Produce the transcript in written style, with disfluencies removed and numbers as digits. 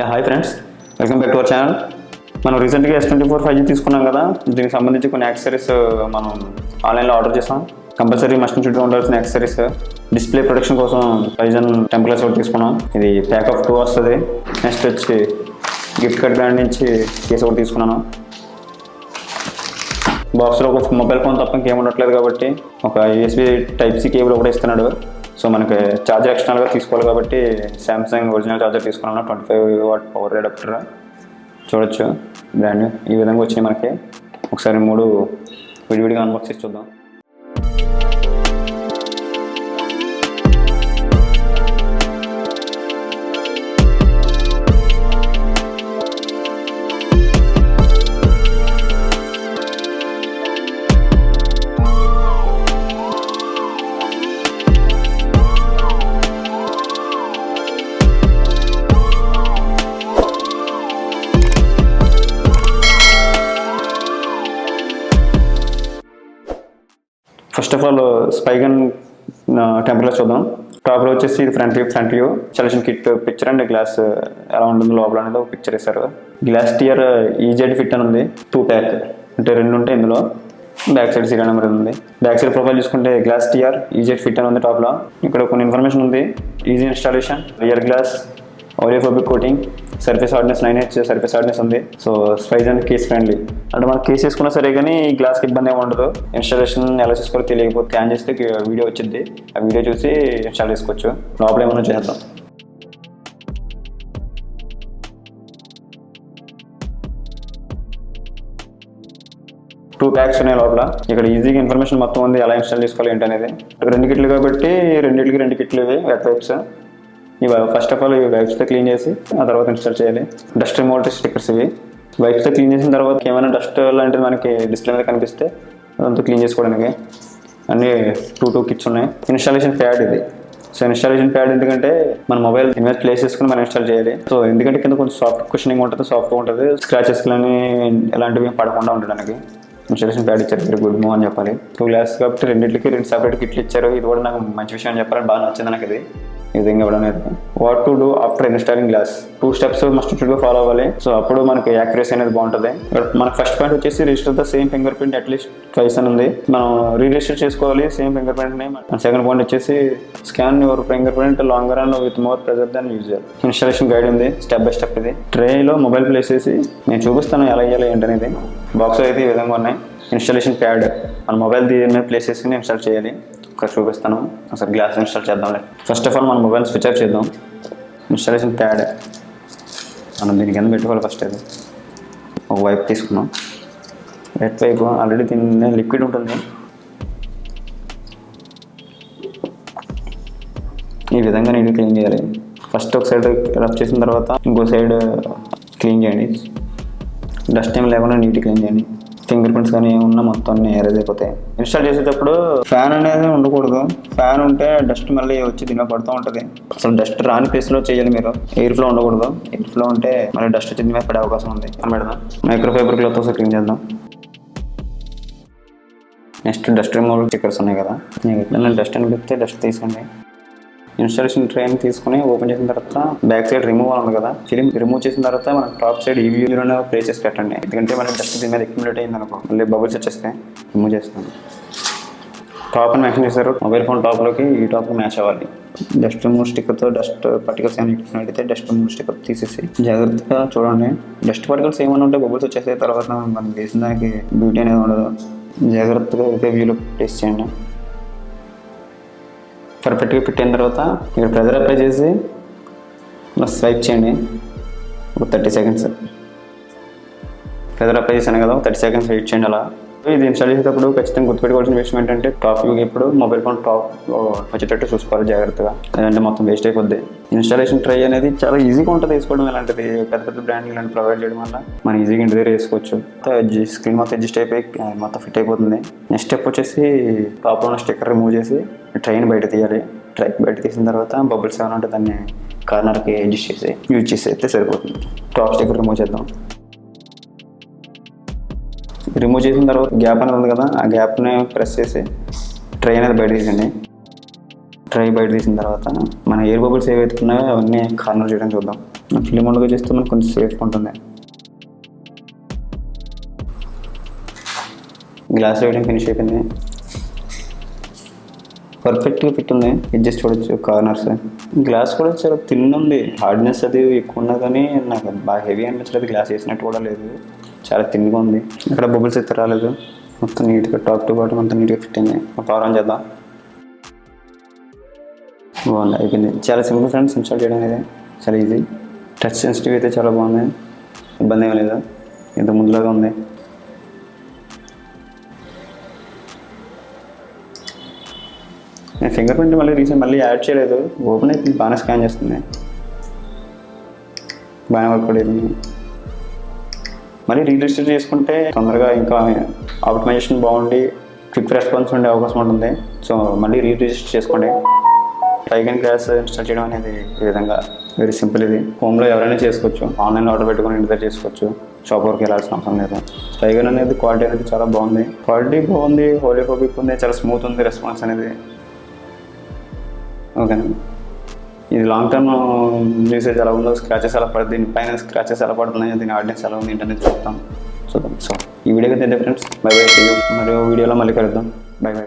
Hi friends, welcome back to our channel. మనం రీసెంట్గా S24 5G తీసుకున్నాం కదా. దీనికి సంబంధించి కొన్ని యాక్సెసరీస్ మనం ఆన్లైన్లో ఆర్డర్ చేసాం. కంపల్సరీ మస్ట్ చుట్టూ ఉండాల్సిన యాక్సెసరీస్, డిస్ప్లే ప్రొటెక్షన్ కోసం Ryzen టెంప్లెట్స్ ఒకటి తీసుకున్నాం. ఇది ప్యాక్ ఆఫ్ 2 వస్తుంది. నెక్స్ట్ వచ్చి గిఫ్ట్ కార్డ్ బ్రాండ్ నుంచి కేసు ఒకటి తీసుకున్నాను. బాక్స్లో ఒక మొబైల్ ఫోన్ తప్ప ఇంకేం ఉండట్లేదు కాబట్టి ఒక USB Type-C కేబుల్ ఒకటి ఇస్తున్నాడు. సో మనకి ఛార్జర్ ఎక్స్టర్నల్గా తీసుకోవాలి కాబట్టి శాంసంగ్ ఒరిజినల్ ఛార్జర్ తీసుకున్నాను. 25 వాట్ పవర్ అడాప్టర్ చూడొచ్చు. బ్రాండ్ ఈ విధంగా వచ్చినాయి మనకి. ఒకసారి 3 విడివిడిగా అన్బాక్స్ చేసి చూద్దాం. ఫస్ట్ ఆఫ్ ఆల్ స్పైగన్ టెంపరేచర్ చూద్దాం. టాప్లో వచ్చేసి ఇది front view solution kit picture and glass ఎలా ఉంటుంది లోపల అనేది ఒక పిక్చర్ ఇస్తారు. గ్లాస్ టియర్ ఈజెడ్ ఫిట్ అని ఉంది. 2 ప్యాక్ అంటే 2 ఉంటాయి ఇందులో. బ్యాక్ సైడ్ సీరియల్ నెంబర్ ఉంది. బ్యాక్ సైడ్ ప్రొఫైల్ చూసుకుంటే గ్లాస్ టియర్ ఈజెడ్ ఫిట్ అని ఉంది. టాప్లో ఇక్కడ కొన్ని ఇన్ఫర్మేషన్ ఉంది. Easy installation, rear glass, ఓలియోఫోబిక్ coating, surface hardness 9H surface hardness ఉంది. సో స్పైగన్ కేస్ ఫ్రెండ్లీ అంటే మనం కేస్ వేసుకున్నా సరే కానీ ఈ గ్లాస్కి ఇబ్బంది ఏమి ఉండదు. ఇన్స్టాలేషన్ ఎలా చేసుకోవాలో తెలియకపోతే స్కాన్ చేస్తే వీడియో వచ్చింది. ఆ వీడియో చూసి ఇన్స్టాల్ చేసుకోవచ్చు. లోపల ఏమైనా చేద్దాం. టూ ప్యాక్స్ ఉన్నాయి లోపల. ఇక్కడ ఈజీగా ఇన్ఫర్మేషన్ మొత్తం ఉంది, ఎలా ఇన్స్టాల్ చేసుకోవాలి ఏంటి అనేది. 2 కిట్లు కాబట్టి 2 కిట్లు ఇవి వెట్ వైప్స్. ఇవి ఫస్ట్ ఆఫ్ ఆల్ ఇవి వైప్స్తో క్లీన్ చేసి ఆ తర్వాత ఇన్స్టాల్ చేయాలి. డస్ట్ రిమోట్ స్టిక్కర్స్ ఇవి. వైప్స్తో క్లీన్ చేసిన తర్వాత ఏమైనా డస్ట్ లాంటిది మనకి డిస్ప్లే మీద కనిపిస్తే అదంతా క్లీన్ చేసుకోవడానికి అన్నీ 2 కిట్స్ ఉన్నాయి. ఇన్స్టాలేషన్ ప్యాడ్ ఇది. సో ఇన్స్టాలేషన్ ప్యాడ్ ఎందుకంటే మన మొబైల్ ఇన్వెస్ట్ ప్లేస్ చేసుకుని మనం ఇన్స్టాల్ చేయాలి. సో ఎందుకంటే కింద కొంచెం సాఫ్ట్ కుషనింగ్ ఉంటుంది, సాఫ్ట్గా ఉంటుంది. స్క్రాచెస్ కానీ ఎలాంటివి పడకుండా ఉండడానికి ఇన్స్టాలేషన్ ప్యాడ్ ఇచ్చారు. వెరీ గుడ్ మూవ్ అని చెప్పాలి. 2 గ్లాస్ కాబట్టి 2 సెపరేట్ కిట్లు ఇచ్చారు. ఇది కూడా నాకు మంచి విషయం అని చెప్పాలి. బాగా నచ్చింది నాకు ఇది. ఈ విధంగా ఇవ్వడం అనేది. What to do after installing glass 2 steps must గా ఫాలో అవ్వాలి. సో అప్పుడు మనకి యాక్యురసీ అనేది బాగుంటుంది. మనకి ఫస్ట్ పాయింట్ వచ్చేసి register the same finger print at least twice అని ఉంది. మనం రిజిస్టర్ చేసుకోవాలి సేమ్ ఫింగర్ ప్రింట్ ని. సెకండ్ పాయింట్ వచ్చేసి scan your finger print longer and with more pressure than usual. Installation guide ఉంది స్టెప్ బై స్టెప్. ఇది ట్రేలో mobile place చేసి నేను చూపిస్తాను ఎలా వేయాలి ఏంటనేది. బాక్స్ అయితే ఈ విధంగా ఉన్నాయి. ఇన్స్టాలేషన్ ప్యాడ్ మన మొబైల్ దీని మీద ప్లేస్ చేసుకుని ఇన్స్టాల్ చేయాలి. ఇక్కడ చూపిస్తాను. అసలు గ్లాస్ ఇన్స్టాల్ చేద్దాంలే. ఫస్ట్ ఆఫ్ ఆల్ మన మొబైల్ స్విచ్ ఆఫ్ చేద్దాం. ఇన్స్టాలేషన్ ప్యాడ్ మనం దీని కింద పెట్టుకోవాలి. ఫస్ట్ అది ఒక వైప్ తీసుకున్నాం. వెట్ వైపు ఆల్రెడీ దీని లిక్విడ్ ఉంటుంది. ఈ విధంగా నీట్గా క్లీన్ చేయాలి. ఫస్ట్ ఒక సైడ్ రబ్ చేసిన తర్వాత ఇంకో సైడ్ క్లీన్ చేయండి. డస్ట్ ఏం లేకుండా నీట్గా క్లీన్ చేయండి. ఫింగర్ ప్రింట్స్ కానీ ఏమున్నా మొత్తం ఎరేజ్ అయిపోతాయి. ఇన్స్టాల్ చేసేటప్పుడు ఫ్యాన్ అనేది ఉండకూడదు. ఫ్యాన్ ఉంటే డస్ట్ మళ్ళీ వచ్చి దీనిలో పడుతూ ఉంటుంది. అసలు డస్ట్ రాని ప్లేస్లో చేయాలి మీరు. ఎయిర్ ఫ్లో ఉండకూడదు. ఎయిర్ ఫ్లో ఉంటే మళ్ళీ డస్ట్ వచ్చి దీని మీద పడే అవకాశం ఉంది. పెడదాం. మైక్రోఫైబర్ క్లాత్ ఒకసారి క్లీన్ చేద్దాం. నెక్స్ట్ డస్ట్ రిమూవల్ స్టిక్కర్స్ ఉన్నాయి కదా. మీకు ఎట్లా డస్ట్ అనిపిస్తే డస్ట్ తీసుకోండి. ఇన్స్టాలేషన్ ట్రైన్ తీసుకుని ఓపెన్ చేసిన తర్వాత బ్యాక్ సైడ్ రిమూవ్ ఉంది కదా. ఫిలిం రిమూవ్ చేసిన తర్వాత మనం టాప్ సైడ్ ఈ వ్యూలోనే ప్లేస్ చేసి పెట్టండి. ఎందుకంటే మనం డస్ట్ దీని మీద అక్యుములేట్ అయింది అనుకో మళ్ళీ బబుల్స్ వచ్చేస్తే రిమూవ్ చేస్తాను. టాప్ అని మెన్షన్ చేశారు. మొబైల్ ఫోన్ టాప్లోకి ఈ టాప్ మ్యాచ్ అవ్వాలి. డస్ట్ రిమూవ్ స్టిక్కర్తో డస్ట్ పార్టికల్స్ ఏమైనా అయితే డస్ట్ రిమూవ్ స్టిక్కర్ తీసేసి జాగ్రత్తగా చూడండి. డస్ట్ పార్టికల్స్ ఏమైనా ఉంటే బబుల్స్ వచ్చేసిన తర్వాత మనం వేసిన దానికి బ్యూటీ అనేది ఉండదు. జాగ్రత్తగా ఇదే వ్యూలో ప్లేస్ చేయండి. పర్ఫెక్ట్గా ఫిట్ అయిన తర్వాత ఇక్కడ ప్రెజర్ అప్లై చేసి స్వైప్ చేయండి. ఒక 30 సెకండ్స్ ప్రెజర్ అప్లై చేశాను కదా. 30 సెకండ్స్ వెయిట్ చేయండి. అలా ఇది ఇన్స్టాల్ చేసేటప్పుడు ఖచ్చితంగా గుర్తుపెట్టుకోవాల్సిన విషయం ఏంటంటే టాప్ వ్యూ ఎప్పుడు మొబైల్ ఫోన్ టాప్ వచ్చేటట్టు చూసుకోవాలి జాగ్రత్తగా. లేదంటే మొత్తం వేస్ట్ అయిపోద్ది. ఇన్స్టాలేషన్ ట్రై అనేది చాలా ఈజీగా ఉంటుంది వేసుకోవడం. ఇలాంటిది పెద్ద బ్రాండ్ ఇలాంటి ప్రొవైడ్ చేయడం వల్ల మనం ఈజీగా ఇంటి దగ్గర వేసుకోవచ్చు. స్క్రీన్ మొత్తం అడ్జస్ట్ అయిపోయి మొత్తం ఫిట్ అయిపోతుంది. నెక్స్ట్ స్టెప్ వచ్చేసి టాప్లో ఉన్న స్టిక్కర్ రిమూవ్ చేసి ట్రైన్ బయట తీయాలి. ట్రైన్ బయట తీసిన తర్వాత బబుల్స్ ఏమైనా ఉంటే దాన్ని కార్నర్కి అడ్జస్ట్ చేసి యూజ్ చేసి అయితే సరిపోతుంది. టాప్ స్టిక్కర్ రిమూవ్ చేద్దాం. రిమూవ్ చేసిన తర్వాత గ్యాప్ అనేది ఉంది కదా, ఆ గ్యాప్ని ప్రెస్ చేసి ట్రై అనేది బయట తీసండి. ట్రై బయట తీసిన తర్వాత మన ఎయిర్ బబుల్స్ ఏవైతే ఉన్నాయో అవన్నీ కార్నర్ చేయడం చూద్దాం. ఫిలిం మోడ్గా చేస్తే మనకు కొంచెం సేఫ్గా ఉంటుంది. గ్లాస్ వేయడం ఫినిష్ అయిపోయింది. పర్ఫెక్ట్గా ఫిట్ ఉంది. అడ్జస్ట్ చూడొచ్చు కార్నర్స్. గ్లాస్ కూడా చాలా థిన్ ఉంది. హార్డ్నెస్ అది ఎక్కువ ఉన్నా కానీ నాకు బాగా హెవీ అనిపించలేదు. గ్లాస్ వేసినట్టు కూడా లేదు, చాలా థిన్గా ఉంది. ఇక్కడ బబుల్స్ అయితే రాలేదు. మొత్తం నీట్గా టాప్ టు బాటమ్ అంతా నీట్గా ఫిట్ అయింది. పవర్ ఆన్ చేద్దాం. బాగుంది, అయిపోయింది. చాలా సింపుల్ ఫ్రెండ్స్ ఇన్స్టాల్ చేయడం అనేది, చాలా ఈజీ. టచ్ సెన్సిటివ్ అయితే చాలా బాగుంది, ఇబ్బంది ఏమీ లేదు. ఇంత ముందులాగా ఉంది. నేను ఫింగర్ ప్రింట్ మళ్ళీ యాడ్ చేయలేదు. ఓపెన్ అయితే బాగానే స్కాన్ చేస్తుంది, బాగానే వర్క్ అవుతుంది. మళ్ళీ రీరిజిస్టర్ చేసుకుంటే తొందరగా ఇంకా ఆప్టిమైజేషన్ బాగుండి క్విక్ రెస్పాన్స్ ఉండే అవకాశం ఉంటుంది. సో మళ్ళీ రీరిజిస్టర్ చేసుకోండి. టైగన్ గ్లాస్ ఇన్స్టాల్ చేయడం అనేది ఈ విధంగా వెరీ సింపుల్. ఇది హోమ్లో ఎవరైనా చేసుకోవచ్చు. ఆన్లైన్ ఆర్డర్ పెట్టుకుని ఇంటి దగ్గర చేసుకోవచ్చు. షాప్ వరకు వెళ్ళాల్సిన అవసరం లేదు. టైగన్ అనేది క్వాలిటీ అనేది చాలా బాగుంది. క్వాలిటీ బాగుంది, హోలియోఫోబిక్ ఉంది, చాలా స్మూత్ ఉంది రెస్పాన్స్ అనేది. ఓకేనా, ఇది లాంగ్ టర్మ్ యూసేజ్ ఎలా ఉందో, స్క్రాచెస్ ఎలా పడుతుంది, దీనిపైన స్క్రాచెస్ ఎలా పడుతున్నాయి, దీని హార్డ్నెస్ ఎలా ఉంది ఏంటనేది చూద్దాం. సో ఈ వీడియోకి అయితే ఫ్రెండ్స్, బై బై. మరియు వీడియోలో మళ్ళీ కలుద్దాం. By by.